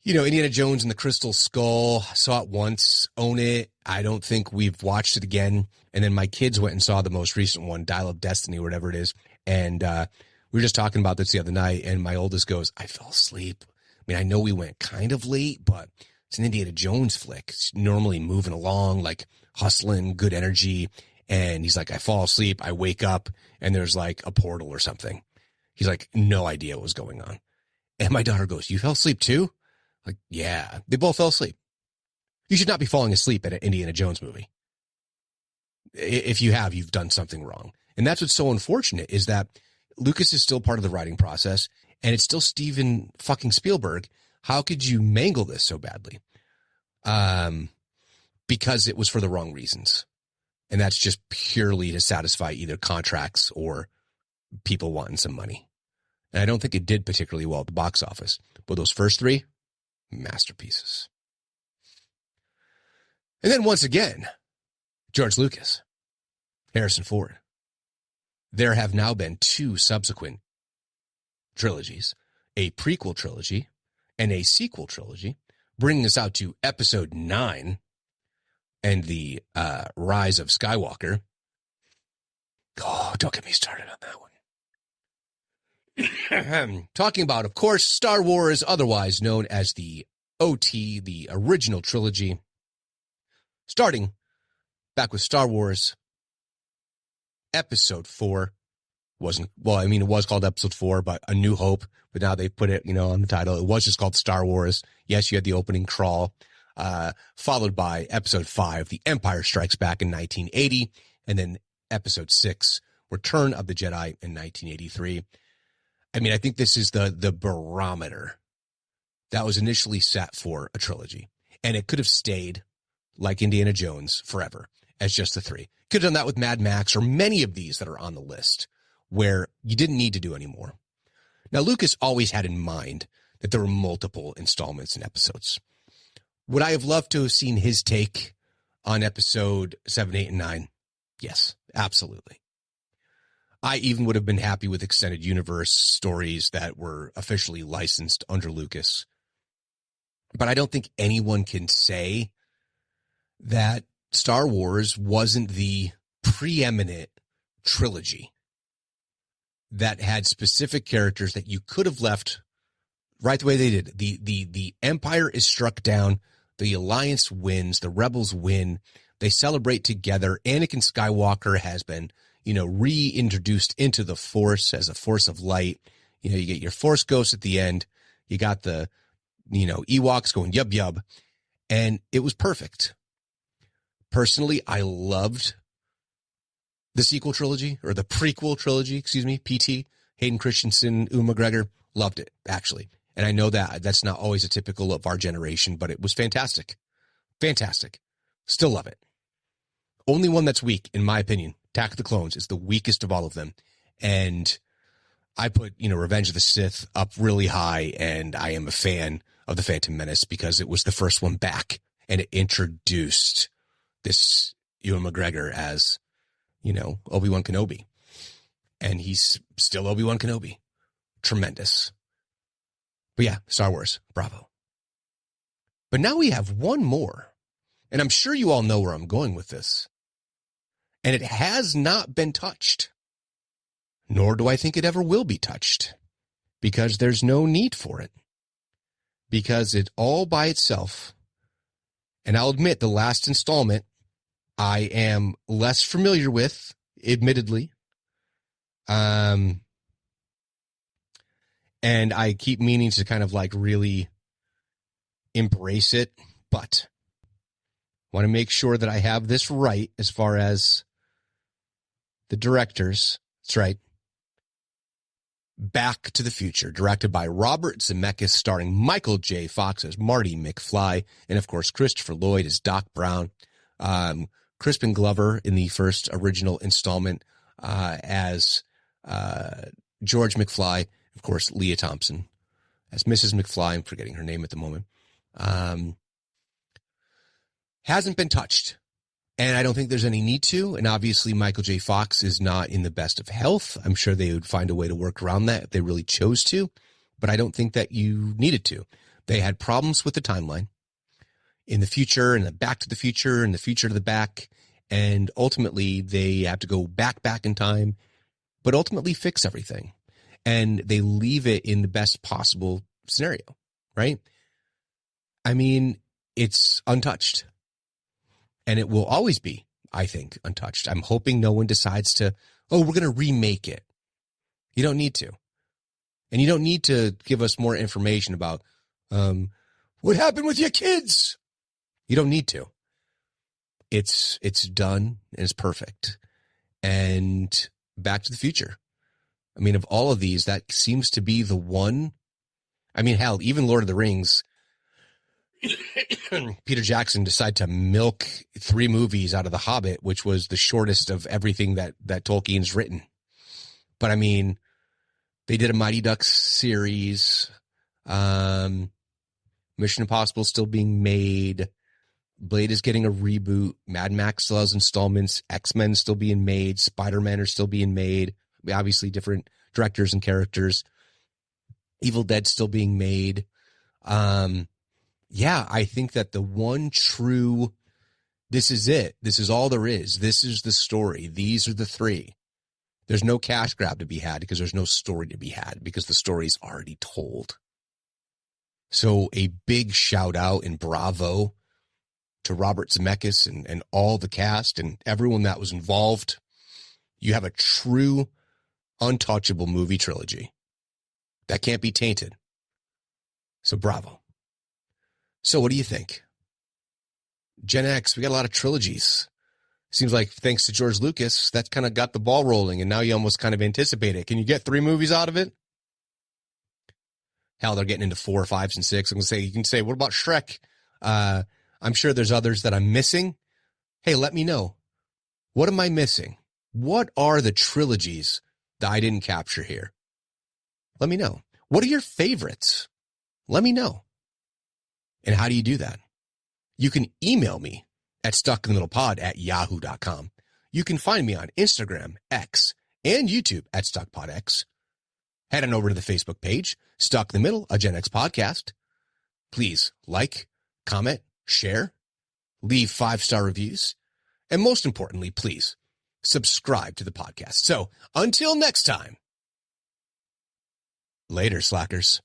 B: Indiana Jones and the Crystal Skull, saw it once, own it. I don't think we've watched it again. And then my kids went and saw the most recent one, Dial of Destiny, or whatever it is. And we were just talking about this the other night, and my oldest goes, I fell asleep. I mean, I know we went kind of late, but it's an Indiana Jones flick. It's normally moving along, like hustling, good energy. And he's like, I fall asleep, I wake up, and there's like a portal or something. He's like, no idea what was going on. And my daughter goes, you fell asleep too? Like, yeah, they both fell asleep. You should not be falling asleep at an Indiana Jones movie. If you have, you've done something wrong. And that's what's so unfortunate, is that Lucas is still part of the writing process, and it's still Steven fucking Spielberg. How could you mangle this so badly? Because it was for the wrong reasons. And that's just purely to satisfy either contracts or people wanting some money. And I don't think it did particularly well at the box office. But those first three, masterpieces. And then once again, George Lucas, Harrison Ford. There have now been 2 subsequent trilogies, a prequel trilogy and a sequel trilogy, bringing us out to episode 9 and the Rise of Skywalker. Oh, don't get me started on that one. Talking about, of course, Star Wars, otherwise known as the OT, the original trilogy. Starting back with Star Wars Episode 4. It was called Episode 4, but A New Hope. But now they put it, on the title. It was just called Star Wars. Yes, you had the opening crawl, followed by Episode 5, The Empire Strikes Back in 1980, and then Episode 6, Return of the Jedi in 1983. I mean, I think this is the barometer that was initially set for a trilogy. And it could have stayed like Indiana Jones forever as just the 3. Could have done that with Mad Max or many of these that are on the list where you didn't need to do any more. Now, Lucas always had in mind that there were multiple installments and episodes. Would I have loved to have seen his take on episode 7, 8, and 9? Yes, absolutely. I even would have been happy with extended universe stories that were officially licensed under Lucas. But I don't think anyone can say that Star Wars wasn't the preeminent trilogy that had specific characters that you could have left right the way they did. The Empire is struck down. The Alliance wins. The Rebels win. They celebrate together. Anakin Skywalker has been, reintroduced into the Force as a force of light. You get your Force Ghost at the end. You got the, Ewoks going yub yub. And it was perfect. Personally, I loved the sequel trilogy, or the prequel trilogy, PT, Hayden Christensen, Ewan McGregor. Loved it, actually. And I know that that's not always a typical of our generation, but it was fantastic. Fantastic. Still love it. Only one that's weak, in my opinion, Attack of the Clones, is the weakest of all of them. And I put, Revenge of the Sith up really high, and I am a fan of The Phantom Menace because it was the first one back, and it introduced this Ewan McGregor as, Obi-Wan Kenobi. And he's still Obi-Wan Kenobi. Tremendous. But yeah, Star Wars, bravo. But now we have one more, and I'm sure you all know where I'm going with this. And it has not been touched, nor do I think it ever will be touched, because there's no need for it. Because it all by itself And I'll admit, the last installment I am less familiar with, admittedly. And I keep meaning to kind of like really embrace it, but want to make sure that I have this right as far as the directors. That's right. Back to the Future, directed by Robert Zemeckis, starring Michael J. Fox as Marty McFly, and of course Christopher Lloyd as Doc Brown. Crispin Glover in the first original installment as George McFly. Of course, Leah Thompson as Mrs. McFly. I'm forgetting her name at the moment. Hasn't been touched. And I don't think there's any need to. And obviously, Michael J. Fox is not in the best of health. I'm sure they would find a way to work around that if they really chose to. But I don't think that you needed to. They had problems with the timeline in the future and the back to the future and the future to the back. And ultimately, they have to go back in time, but ultimately fix everything. And they leave it in the best possible scenario, right? I mean, it's untouched. And it will always be, I think, untouched. I'm hoping no one decides to, we're going to remake it. You don't need to. And you don't need to give us more information about what happened with your kids. You don't need to. It's done and it's perfect. And Back to the Future. I mean, of all of these, that seems to be the one. I mean, hell, even Lord of the Rings, Peter Jackson decided to milk 3 movies out of The Hobbit, which was the shortest of everything that Tolkien's written. But I mean, they did a Mighty Ducks series. Mission Impossible still being made. Blade is getting a reboot. Mad Max still has installments. X-Men still being made. Spider-Man are still being made. Obviously different directors and characters. Evil Dead still being made. Yeah, I think that the one true, this is it. This is all there is. This is the story. These are the 3. There's no cash grab to be had because there's no story to be had because the story's already told. So a big shout out and bravo to Robert Zemeckis and all the cast and everyone that was involved. You have a true untouchable movie trilogy that can't be tainted. So bravo. So what do you think? Gen X, we got a lot of trilogies. Seems like thanks to George Lucas, that kind of got the ball rolling, and now you almost kind of anticipate it. Can you get 3 movies out of it? Hell, they're getting into 4, 5, and 6. You can say, what about Shrek? I'm sure there's others that I'm missing. Hey, let me know. What am I missing? What are the trilogies that I didn't capture here? Let me know. What are your favorites? Let me know. And how do you do that? You can email me at stuckinthemiddlepod@yahoo.com. You can find me on Instagram, X, and YouTube at StuckPodX. Head on over to the Facebook page, Stuck in the Middle, a Gen X podcast. Please like, comment, share, leave 5-star reviews, and most importantly, please subscribe to the podcast. So until next time, later, slackers.